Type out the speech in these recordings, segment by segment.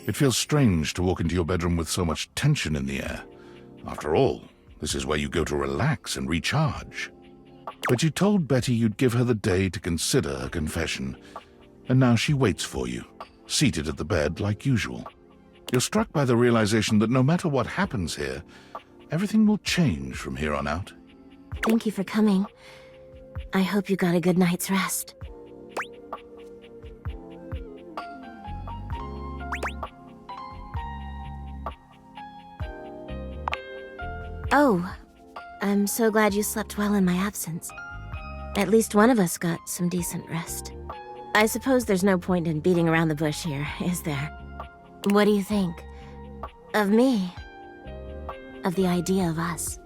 It feels strange to walk into your bedroom with so much tension in the air. After all, this is where you go to relax and recharge. But you told Betty you'd give her the day to consider her confession, and now she waits for you, seated at the bed like usual. You're struck by the realization that no matter what happens here, everything will change from here on out. Thank you for coming. I hope you got a good night's rest. Oh, I'm so glad you slept well in my absence. At least one of us got some decent rest. I suppose there's no point in beating around the bush here, is there? What do you think? Of me? Of the idea of us?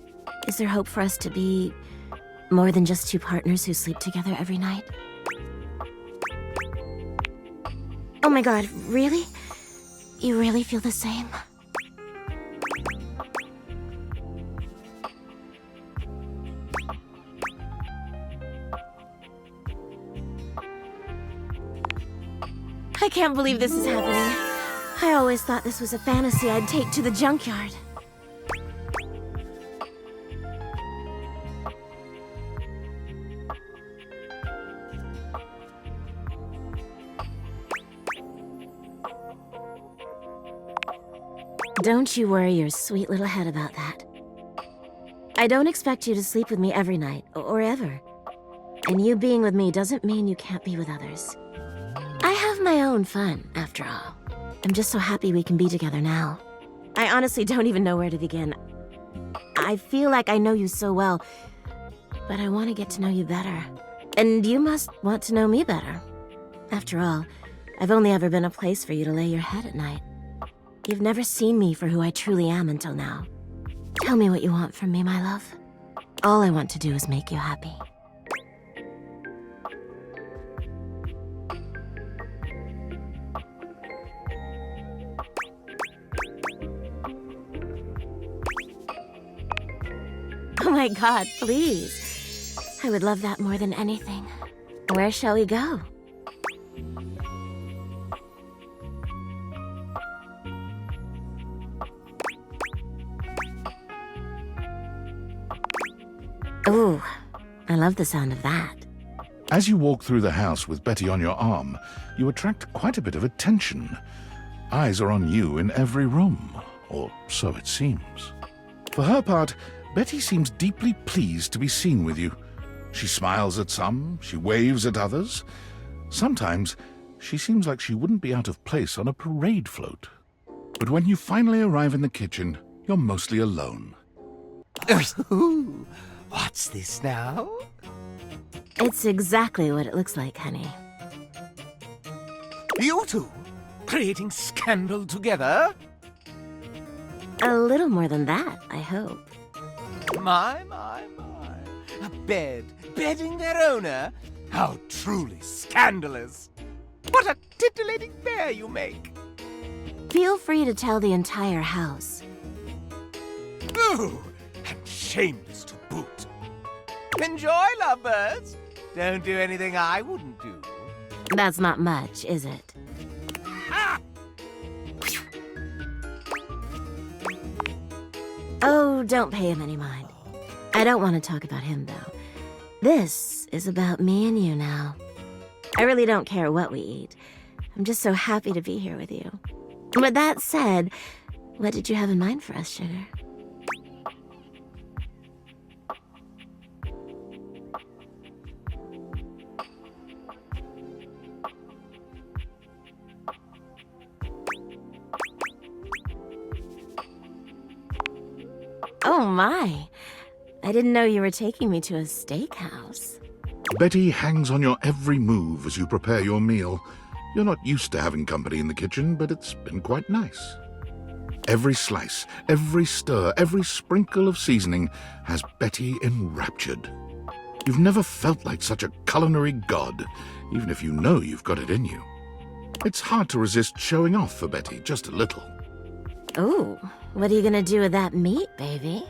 Is there hope for us to be more than just two partners who sleep together every night? Oh my god, really? You really feel the same? I can't believe this is happening. I always thought this was a fantasy I'd take to the junkyard. Don't you worry your sweet little head about that. I don't expect you to sleep with me every night, or ever. And you being with me doesn't mean you can't be with others. I have my own fun, after all. I'm just so happy we can be together now. I honestly don't even know where to begin. I feel like I know you so well, but I want to get to know you better. And you must want to know me better. After all, I've only ever been a place for you to lay your head at night. You've never seen me for who I truly am until now. Tell me what you want from me, my love. All I want to do is make you happy. Oh my god, please. I would love that more than anything. Where shall we go? Ooh, I love the sound of that. As you walk through the house with Betty on your arm, you attract quite a bit of attention. Eyes are on you in every room, or so it seems. For her part, Betty seems deeply pleased to be seen with you. She smiles at some, she waves at others. Sometimes, she seems like she wouldn't be out of place on a parade float. But when you finally arrive in the kitchen, you're mostly alone. Ooh, what's this now? It's exactly what it looks like, honey. You two? Creating scandal together? A little more than that, I hope. My. A bed, bedding their owner? How truly scandalous. What a titillating bear you make. Feel free to tell the entire house. Ooh, and shameless to boot. Enjoy, lovebirds. Don't do anything I wouldn't do. That's not much, is it? Ah! Oh, don't pay him any mind. I don't want to talk about him, though. This is about me and you now. I really don't care what we eat. I'm just so happy to be here with you. With that said, what did you have in mind for us, sugar? Oh my, I didn't know you were taking me to a steakhouse. Betty hangs on your every move as you prepare your meal. You're not used to having company in the kitchen, but it's been quite nice. Every slice, every stir, every sprinkle of seasoning has Betty enraptured. You've never felt like such a culinary god, even if you know you've got it in you. It's hard to resist showing off for Betty just a little. Ooh, what are you gonna do with that meat, baby?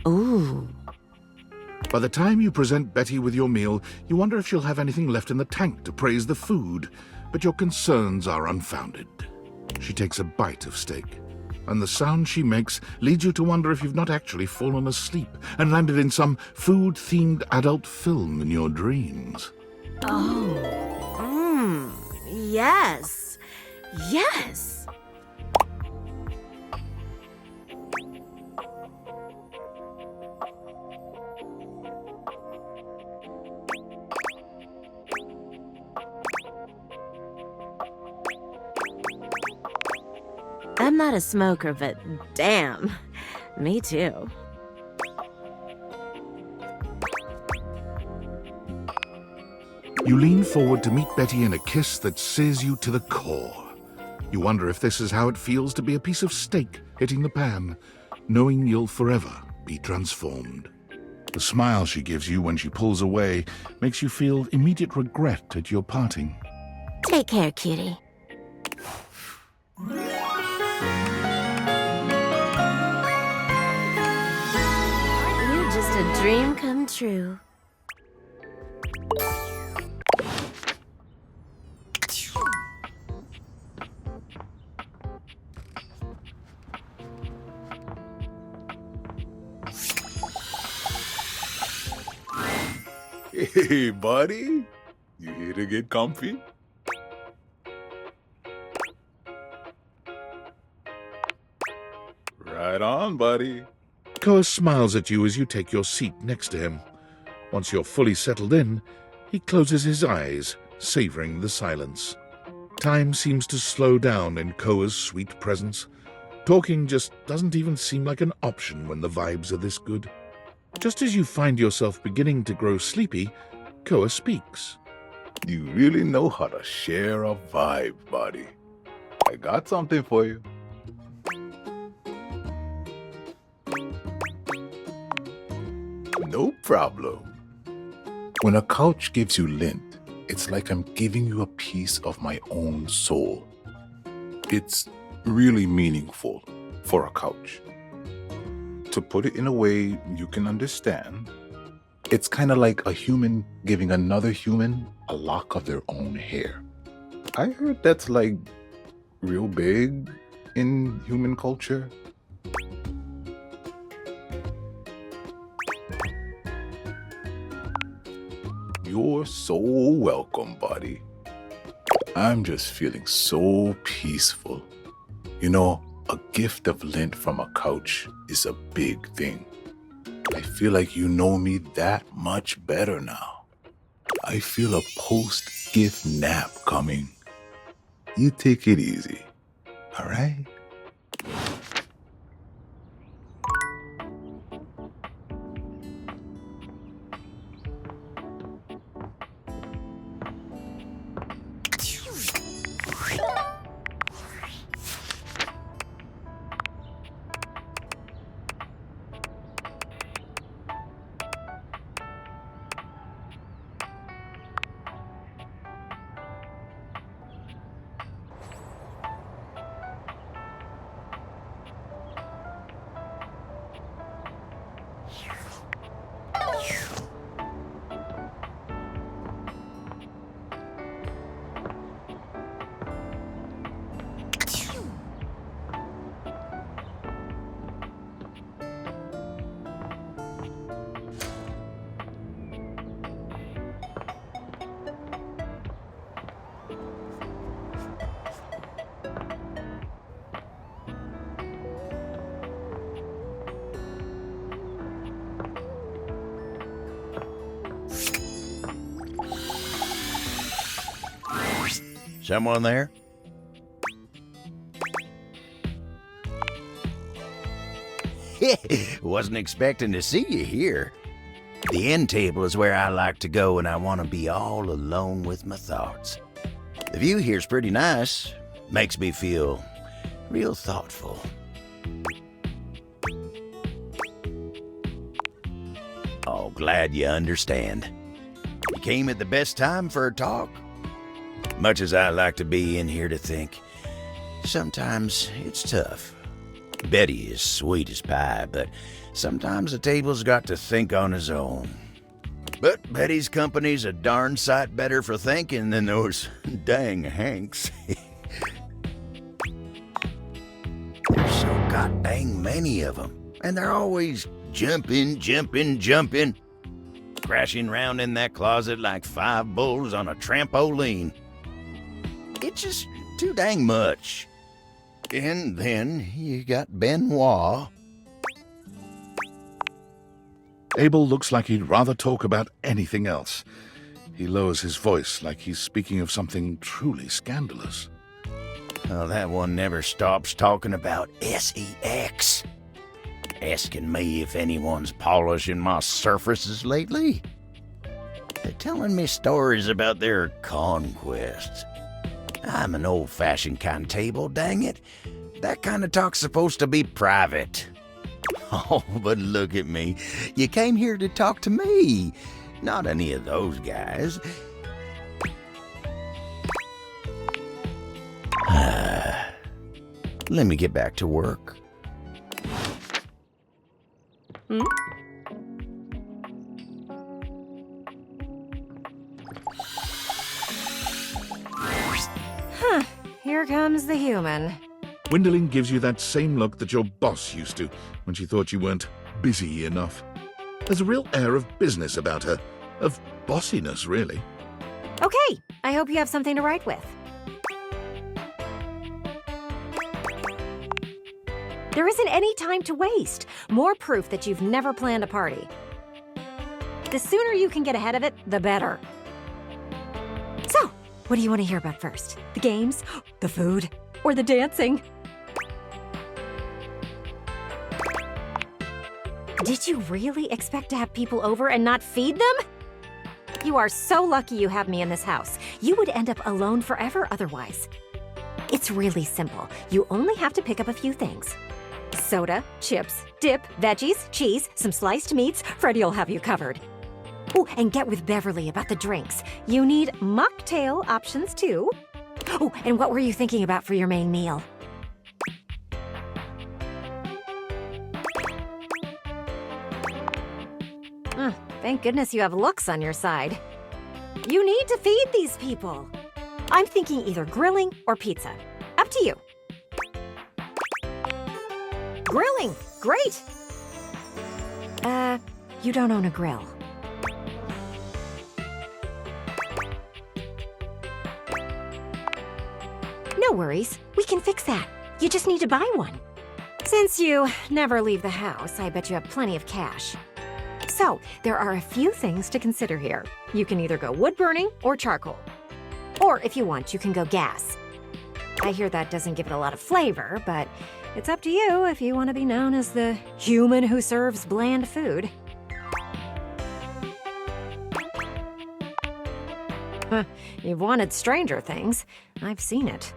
Ooh. By the time you present Betty with your meal, you wonder if she'll have anything left in the tank to praise the food, but your concerns are unfounded. She takes a bite of steak, and the sound she makes leads you to wonder if you've not actually fallen asleep and landed in some food-themed adult film in your dreams. Oh, yes. Yes. I'm not a smoker, but damn, me too. You lean forward to meet Betty in a kiss that sears you to the core. You wonder if this is how it feels to be a piece of steak hitting the pan, knowing you'll forever be transformed. The smile she gives you when she pulls away makes you feel immediate regret at your parting. Take care, cutie. You're just a dream come true. Hey, buddy. You here to get comfy? Right on, buddy. Koa smiles at you as you take your seat next to him. Once you're fully settled in, he closes his eyes, savoring the silence. Time seems to slow down in Koa's sweet presence. Talking just doesn't even seem like an option when the vibes are this good. Just as you find yourself beginning to grow sleepy, Koa speaks. You really know how to share a vibe, buddy. I got something for you. No problem. When a couch gives you lint, it's like I'm giving you a piece of my own soul. It's really meaningful for a couch. To put it in a way you can understand, it's kind of like a human giving another human a lock of their own hair. I heard that's like real big in human culture. You're so welcome, buddy. I'm just feeling so peaceful. You know, a gift of lint from a couch is a big thing. I feel like you know me that much better now. I feel a post-gift nap coming. You take it easy, all right? Someone there? Wasn't expecting to see you here. The end table is where I like to go when I want to be all alone with my thoughts. The view here's pretty nice. Makes me feel real thoughtful. Oh, glad you understand. You came at the best time for a talk. Much as I like to be in here to think, sometimes it's tough. Betty is sweet as pie, but sometimes the table's got to think on his own. But Betty's company's a darn sight better for thinking than those dang Hanks. There's so god dang many of them, and they're always jumping, crashing round in that closet like 5 bulls on a trampoline. It's just too dang much. And then you got Benoit. Abel looks like he'd rather talk about anything else. He lowers his voice like he's speaking of something truly scandalous. Oh, that one never stops talking about sex. Asking me if anyone's polishing my surfaces lately. They're telling me stories about their conquests. I'm an old-fashioned kind of table, dang it. That kind of talk's supposed to be private. Oh, but look at me. You came here to talk to me, not any of those guys. Let me get back to work. Here comes the human. Gwendolyn gives you that same look that your boss used to when she thought you weren't busy enough. There's a real air of business about her, of bossiness, really. Okay, I hope you have something to write with. There isn't any time to waste. More proof that you've never planned a party. The sooner you can get ahead of it, the better. So, what do you want to hear about first? The games, the food, or the dancing? Did you really expect to have people over and not feed them? You are so lucky you have me in this house. You would end up alone forever otherwise. It's really simple. You only have to pick up a few things. Soda, chips, dip, veggies, cheese, some sliced meats. Freddie'll have you covered. Oh, and get with Beverly about the drinks. You need mocktail options too. Oh, and what were you thinking about for your main meal? Thank goodness you have looks on your side. You need to feed these people. I'm thinking either grilling or pizza. Up to you. Grilling! Great! You don't own a grill. No worries. We can fix that. You just need to buy one. Since you never leave the house, I bet you have plenty of cash. So, there are a few things to consider here. You can either go wood burning or charcoal. Or if you want, you can go gas. I hear that doesn't give it a lot of flavor, but it's up to you if you want to be known as the human who serves bland food. You've wanted Stranger Things. I've seen it.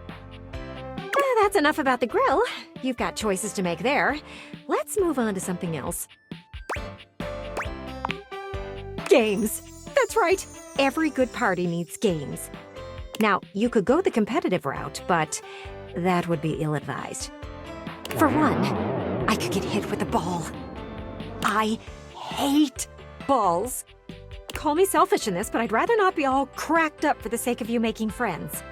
That's enough about the grill. You've got choices to make there. Let's move on to something else. Games. That's right. Every good party needs games. Now, you could go the competitive route, but that would be ill-advised. For one, I could get hit with a ball. I hate balls. Call me selfish in this, but I'd rather not be all cracked up for the sake of you making friends.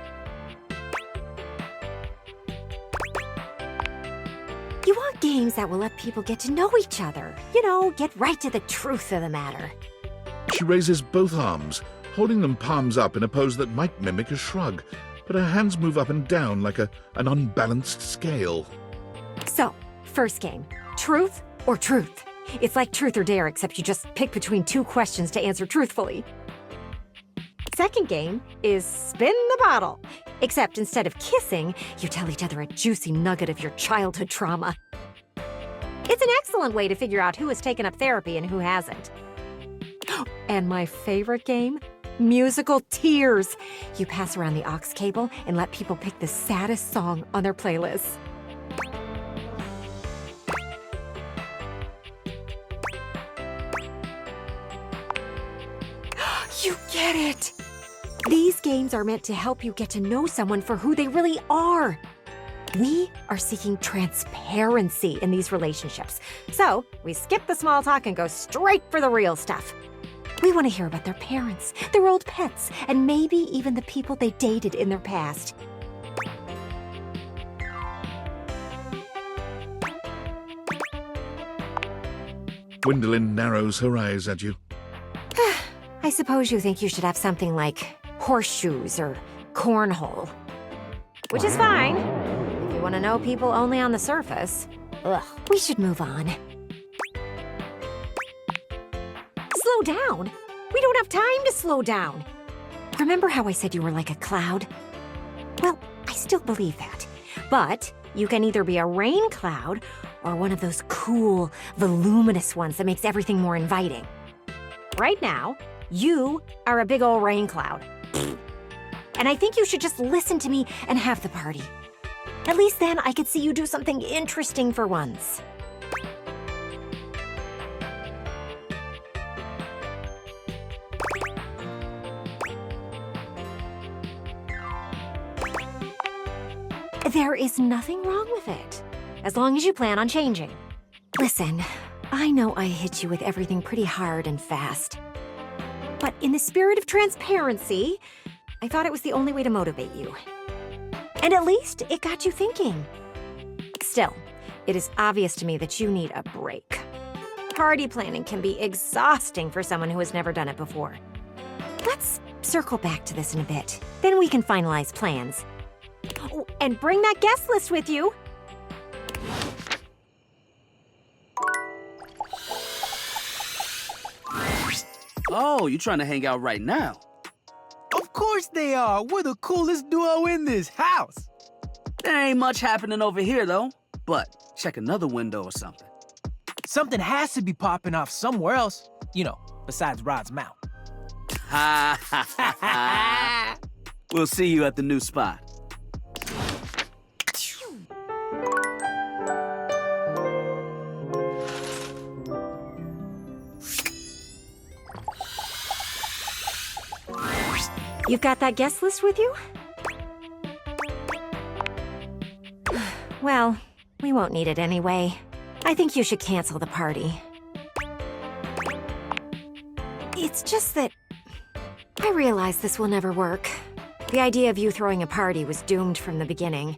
You want games that will let people get to know each other. You know, get right to the truth of the matter. She raises both arms, holding them palms up in a pose that might mimic a shrug, but her hands move up and down like an unbalanced scale. So, first game, truth or truth? It's like truth or dare, except you just pick between 2 questions to answer truthfully. Second game is spin the bottle, except instead of kissing, you tell each other a juicy nugget of your childhood trauma. It's an excellent way to figure out who has taken up therapy and who hasn't. And my favorite game? Musical tears. You pass around the aux cable and let people pick the saddest song on their playlists. You get it! These games are meant to help you get to know someone for who they really are. We are seeking transparency in these relationships. So, we skip the small talk and go straight for the real stuff. We want to hear about their parents, their old pets, and maybe even the people they dated in their past. Gwendolyn narrows her eyes at you. I suppose you think you should have something like horseshoes or cornhole. Which is fine, if you want to know people only on the surface. Ugh, we should move on. Slow down! We don't have time to slow down! Remember how I said you were like a cloud? Well, I still believe that. But you can either be a rain cloud or one of those cool, voluminous ones that makes everything more inviting. Right now, you are a big old rain cloud. And I think you should just listen to me and have the party. At least then I could see you do something interesting for once. There is nothing wrong with it, as long as you plan on changing. Listen, I know I hit you with everything pretty hard and fast. But in the spirit of transparency, I thought it was the only way to motivate you. And at least it got you thinking. Still, it is obvious to me that you need a break. Party planning can be exhausting for someone who has never done it before. Let's circle back to this in a bit. Then we can finalize plans. Oh, and bring that guest list with you. Oh, you trying to hang out right now? Of course they are. We're the coolest duo in this house. There ain't much happening over here, though. But check another window or something. Something has to be popping off somewhere else. You know, besides Rod's mouth. Ha ha ha ha. We'll see you at the new spot. You've got that guest list with you? Well, we won't need it anyway. I think you should cancel the party. It's just that I realize this will never work. The idea of you throwing a party was doomed from the beginning.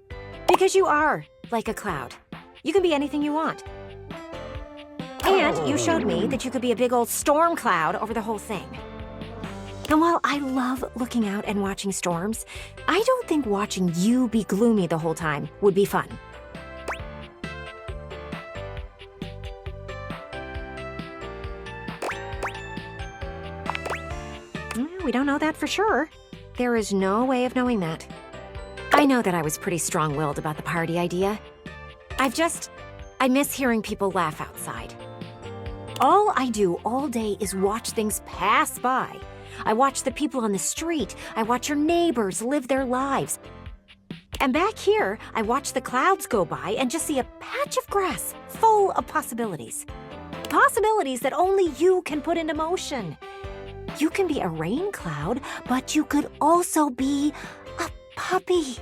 Because you are like a cloud. You can be anything you want. And you showed me that you could be a big old storm cloud over the whole thing. And while I love looking out and watching storms, I don't think watching you be gloomy the whole time would be fun. We don't know that for sure. There is no way of knowing that. I know that I was pretty strong-willed about the party idea. I miss hearing people laugh outside. All I do all day is watch things pass by. I watch the people on the street. I watch your neighbors live their lives. And back here, I watch the clouds go by and just see a patch of grass full of possibilities. Possibilities that only you can put into motion. You can be a rain cloud, but you could also be a puppy.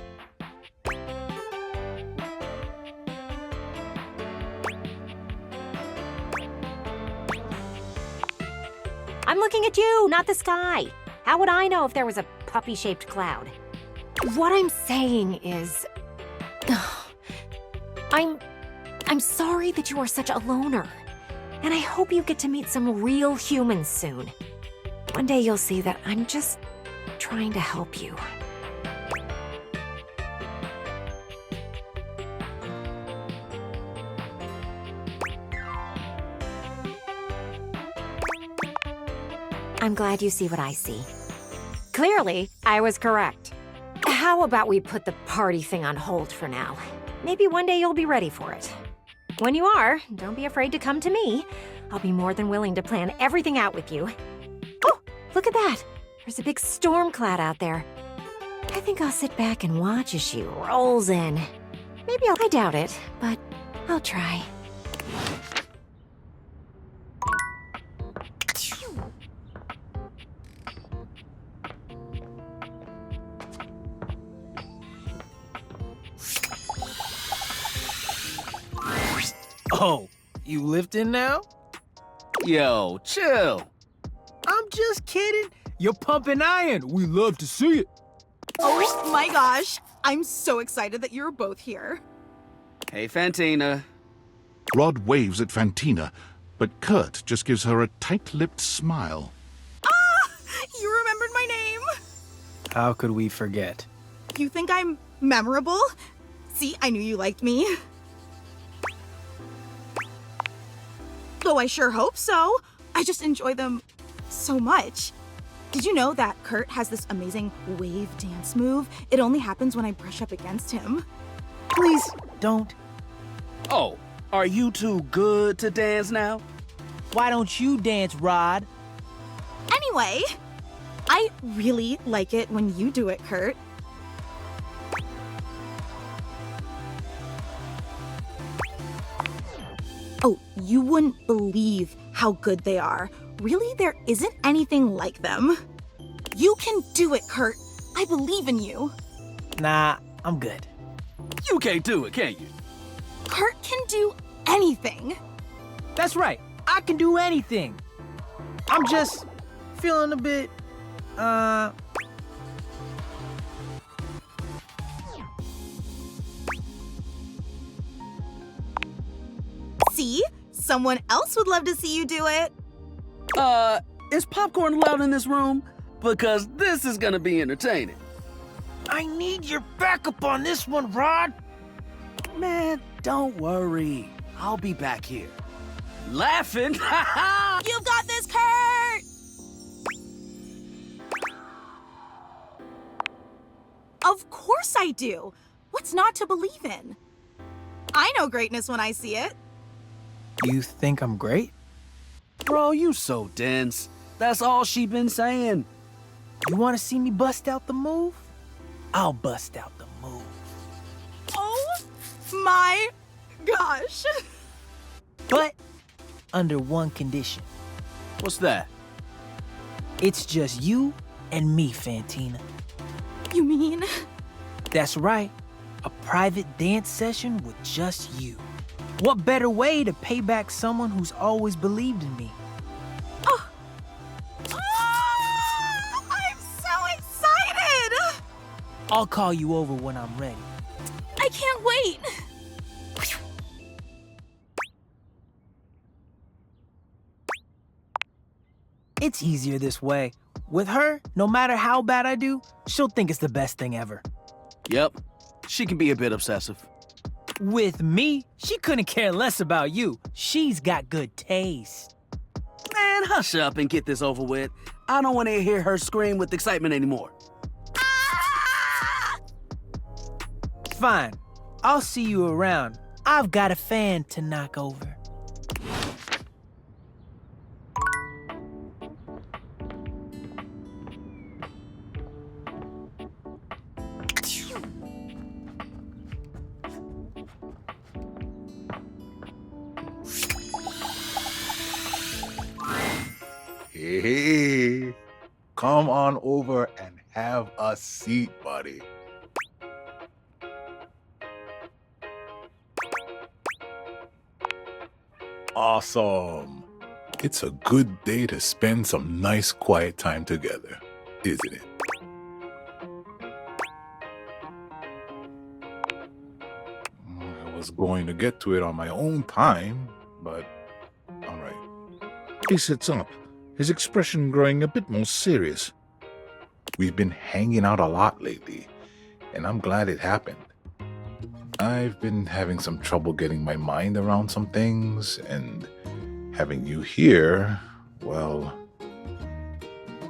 I'm looking at you, not the sky. How would I know if there was a puppy-shaped cloud? What I'm saying is... I'm sorry that you are such a loner. And I hope you get to meet some real humans soon. One day you'll see that I'm just trying to help you. I'm glad you see what I see. Clearly, I was correct. How about we put the party thing on hold for now? Maybe one day you'll be ready for it. When you are, don't be afraid to come to me. I'll be more than willing to plan everything out with you. Oh, look at that. There's a big storm cloud out there. I think I'll sit back and watch as she rolls in. I doubt it, but I'll try. Oh, you lifting now? Yo, chill. I'm just kidding. You're pumping iron. We love to see it. Oh my gosh. I'm so excited that you're both here. Hey, Fantina. Rod waves at Fantina, but Kurt just gives her a tight-lipped smile. Ah! You remembered my name. How could we forget? You think I'm memorable? See, I knew you liked me. Oh, I sure hope so. I just enjoy them so much. Did you know that Kurt has this amazing wave dance move? It only happens when I brush up against him. Please don't. Oh, are you too good to dance now? Why don't you dance, Rod? Anyway, I really like it when you do it, Kurt. Oh, you wouldn't believe how good they are. Really, there isn't anything like them. You can do it, Kurt. I believe in you. Nah, I'm good. You can't do it, can you? Kurt can do anything. That's right. I can do anything. I'm just feeling a bit, See? Someone else would love to see you do it. Is popcorn allowed in this room? Because this is gonna be entertaining. I need your backup on this one, Rod. Man, don't worry. I'll be back here. Laughing. You've got this, Kurt! Of course I do. What's not to believe in? I know greatness when I see it. You think I'm great? Bro, you so dense. That's all she been saying. You want to see me bust out the move? I'll bust out the move. Oh my gosh. But under one condition. What's that? It's just you and me, Fantina. You mean? That's right. A private dance session with just you. What better way to pay back someone who's always believed in me? Oh. I'm so excited! I'll call you over when I'm ready. I can't wait. It's easier this way. With her, no matter how bad I do, she'll think it's the best thing ever. Yep. She can be a bit obsessive. With me, she couldn't care less about you. She's got good taste. Man, hush up and get this over with. I don't want to hear her scream with excitement anymore. Fine. I'll see you around. I've got a fan to knock over. Hey, come on over and have a seat, buddy. Awesome. It's a good day to spend some nice quiet time together, isn't it? I was going to get to it on my own time, but all right. He sits up, his expression growing a bit more serious. We've been hanging out a lot lately, and I'm glad it happened. I've been having some trouble getting my mind around some things, and having you here, well,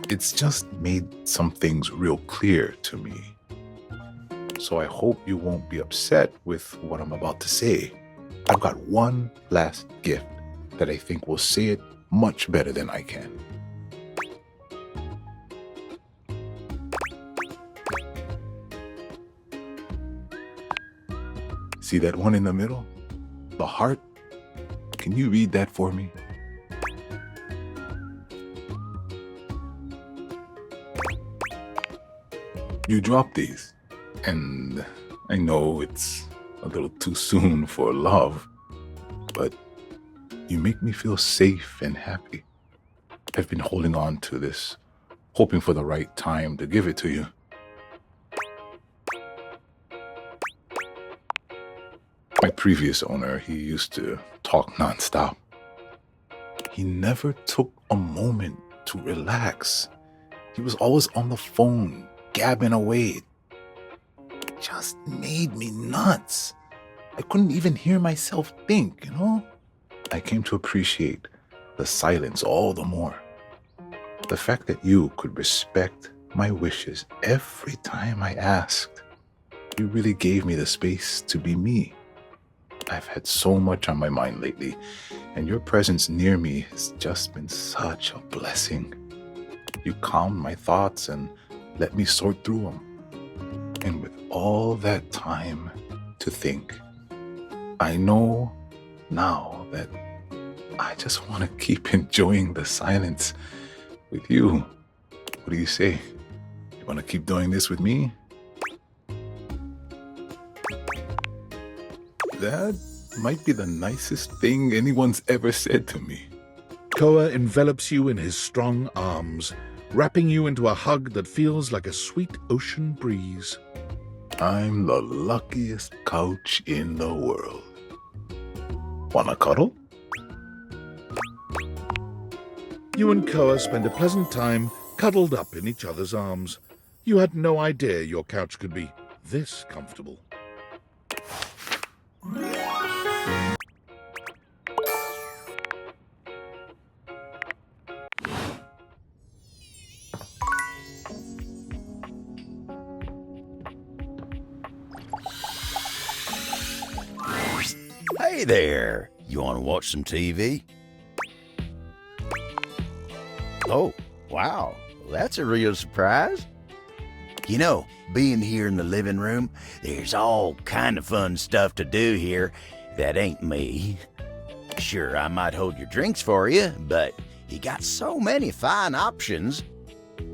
it's just made some things real clear to me. So I hope you won't be upset with what I'm about to say. I've got one last gift that I think will say it much better than I can. See that one in the middle? The heart? Can you read that for me? You dropped these, and I know it's a little too soon for love, but you make me feel safe and happy. I've been holding on to this, hoping for the right time to give it to you. My previous owner, he used to talk nonstop. He never took a moment to relax. He was always on the phone, gabbing away. It just made me nuts. I couldn't even hear myself think, you know? I came to appreciate the silence all the more. The fact that you could respect my wishes every time I asked. You really gave me the space to be me. I've had so much on my mind lately, and your presence near me has just been such a blessing. You calmed my thoughts and let me sort through them. And with all that time to think, I know now that I just want to keep enjoying the silence with you. What do you say? You want to keep doing this with me? That might be the nicest thing anyone's ever said to me. Koa envelops you in his strong arms, wrapping you into a hug that feels like a sweet ocean breeze. I'm the luckiest couch in the world. Wanna cuddle? You and Koa spend a pleasant time cuddled up in each other's arms. You had no idea your couch could be this comfortable. Hey there, you want to watch some TV? Oh, wow, that's a real surprise. You know, being here in the living room, there's all kind of fun stuff to do here that ain't me. Sure, I might hold your drinks for you, but you got so many fine options.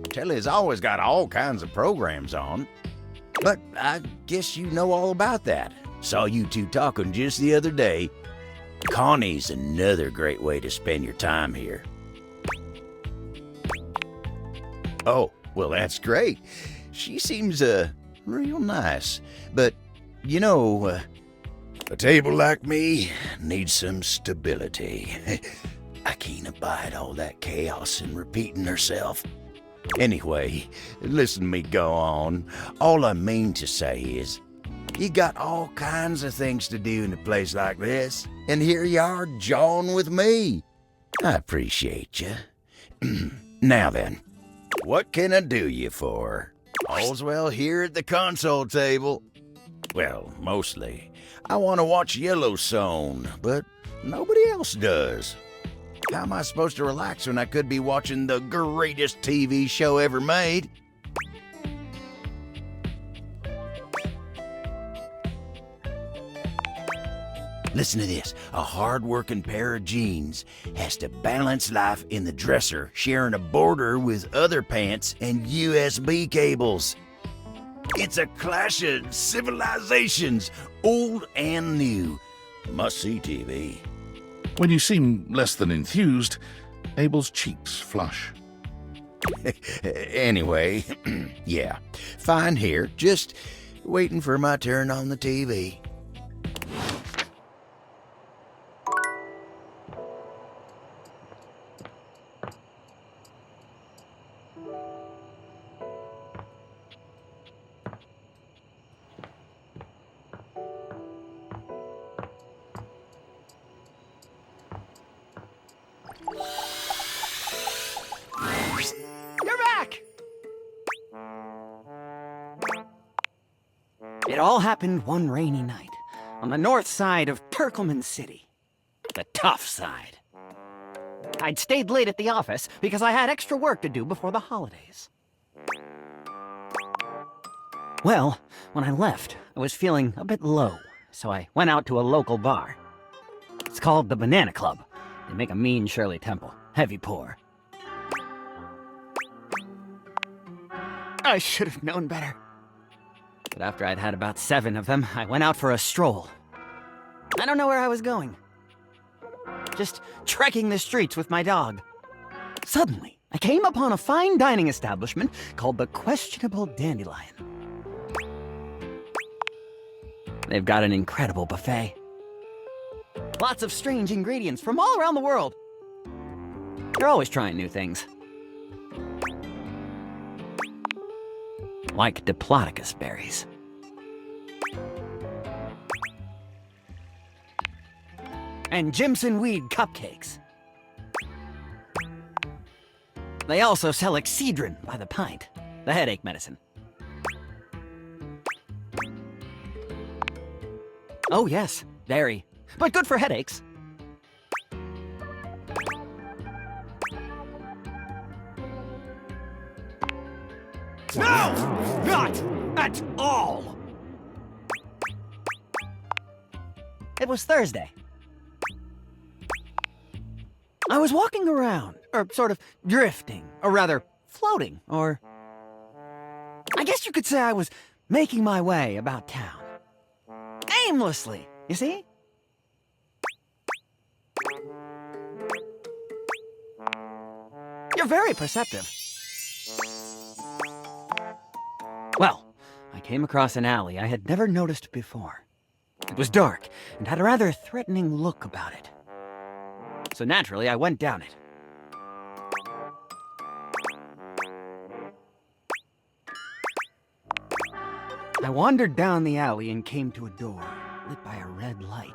Telly's always got all kinds of programs on. But I guess you know all about that. Saw you two talking just the other day. Connie's another great way to spend your time here. Oh, well, that's great. She seems, real nice. But, you know, a table like me needs some stability. I can't abide all that chaos and repeating herself. Anyway, listen to me go on. All I mean to say is, you got all kinds of things to do in a place like this, and here you are jawing with me. I appreciate you. Now then, what can I do you for? All's well here at the console table. Well, mostly. I want to watch Yellowstone, but nobody else does. How am I supposed to relax when I could be watching the greatest TV show ever made? Listen to this. A hard-working pair of jeans has to balance life in the dresser, sharing a border with other pants and USB cables. It's a clash of civilizations, old and new. Must-see TV. When you seem less than enthused, Abel's cheeks flush. Anyway, yeah, fine here. Just waiting for my turn on the TV. You're back! It all happened one rainy night on the north side of Turkleman City. The tough side. I'd stayed late at the office because I had extra work to do before the holidays. Well, when I left, I was feeling a bit low, so I went out to a local bar. It's called the Banana Club. They make a mean Shirley Temple, heavy pour. I should have known better. But after I'd had about 7 of them, I went out for a stroll. I don't know where I was going. Just trekking the streets with my dog. Suddenly, I came upon a fine dining establishment called the Questionable Dandelion. They've got an incredible buffet. Lots of strange ingredients from all around the world. They're always trying new things. Like diplodocus berries. And Jimson weed cupcakes. They also sell Excedrin by the pint, the headache medicine. Oh yes, very, but good for headaches. No, not at all. It was Thursday. I was walking around, or sort of drifting, or rather, floating, or... I guess you could say I was making my way about town. Aimlessly, you see? You're very perceptive. Well, I came across an alley I had never noticed before. It was dark, and had a rather threatening look about it. So naturally, I went down it. I wandered down the alley and came to a door, lit by a red light.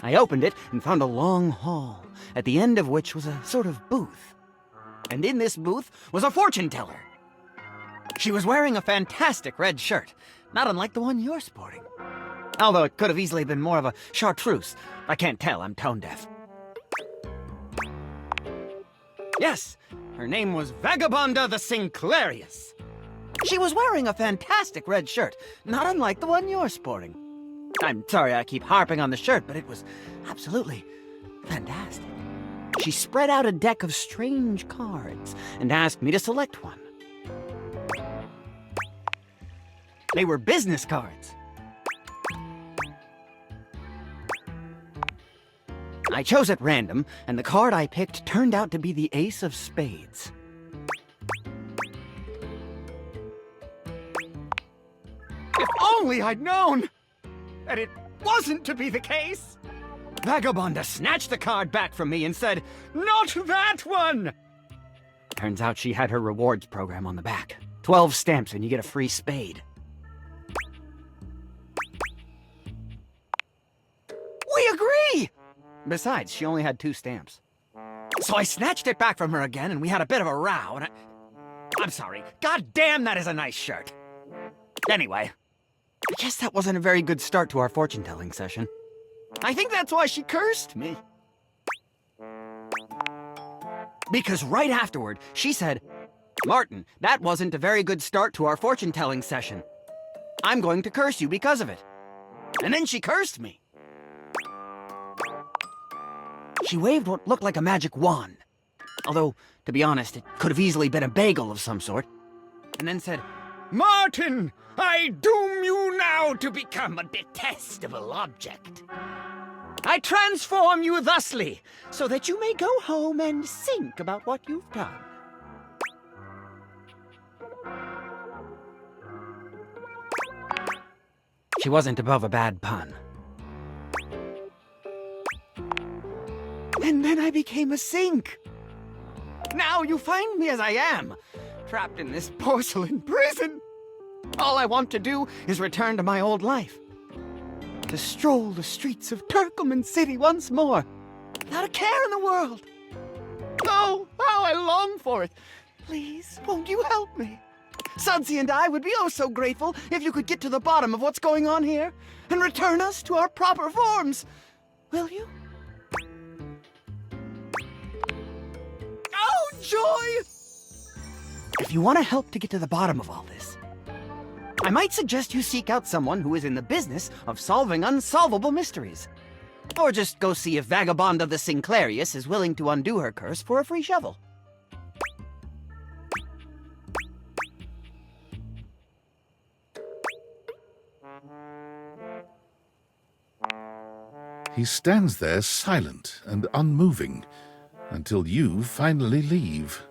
I opened it and found a long hall, at the end of which was a sort of booth. And in this booth was a fortune teller. She was wearing a fantastic red shirt, not unlike the one you're sporting. Although it could have easily been more of a chartreuse. I can't tell, I'm tone deaf. Yes, her name was Vagabonda the Sinclairius. She was wearing a fantastic red shirt, not unlike the one you're sporting. I'm sorry I keep harping on the shirt, but it was absolutely fantastic. She spread out a deck of strange cards and asked me to select one. They were business cards. I chose at random, and the card I picked turned out to be the Ace of Spades. If only I'd known that it wasn't to be the case! Vagabonda snatched the card back from me and said, "Not that one!" Turns out she had her rewards program on the back. 12 stamps and you get a free spade. We agree! Besides, she only had 2 stamps. So I snatched it back from her again, and we had a bit of a row, and I'm sorry. God damn, that is a nice shirt. Anyway, I guess that wasn't a very good start to our fortune-telling session. I think that's why she cursed me. Because right afterward, she said, "Martin, that wasn't a very good start to our fortune-telling session. I'm going to curse you because of it." And then she cursed me. She waved what looked like a magic wand. Although, to be honest, it could have easily been a bagel of some sort. And then said, "Martin, I doom you now to become a detestable object. I transform you thusly, so that you may go home and think about what you've done." She wasn't above a bad pun. And then I became a sink. Now you find me as I am, trapped in this porcelain prison. All I want to do is return to my old life. To stroll the streets of Turkleman City once more, without a care in the world. Oh, how I long for it. Please, won't you help me? Sudsy and I would be oh so grateful if you could get to the bottom of what's going on here and return us to our proper forms. Will you? Oh, joy! If you want to help to get to the bottom of all this, I might suggest you seek out someone who is in the business of solving unsolvable mysteries. Or just go see if Vagabonda the Sinclairius is willing to undo her curse for a free shovel. He stands there silent and unmoving, until you finally leave.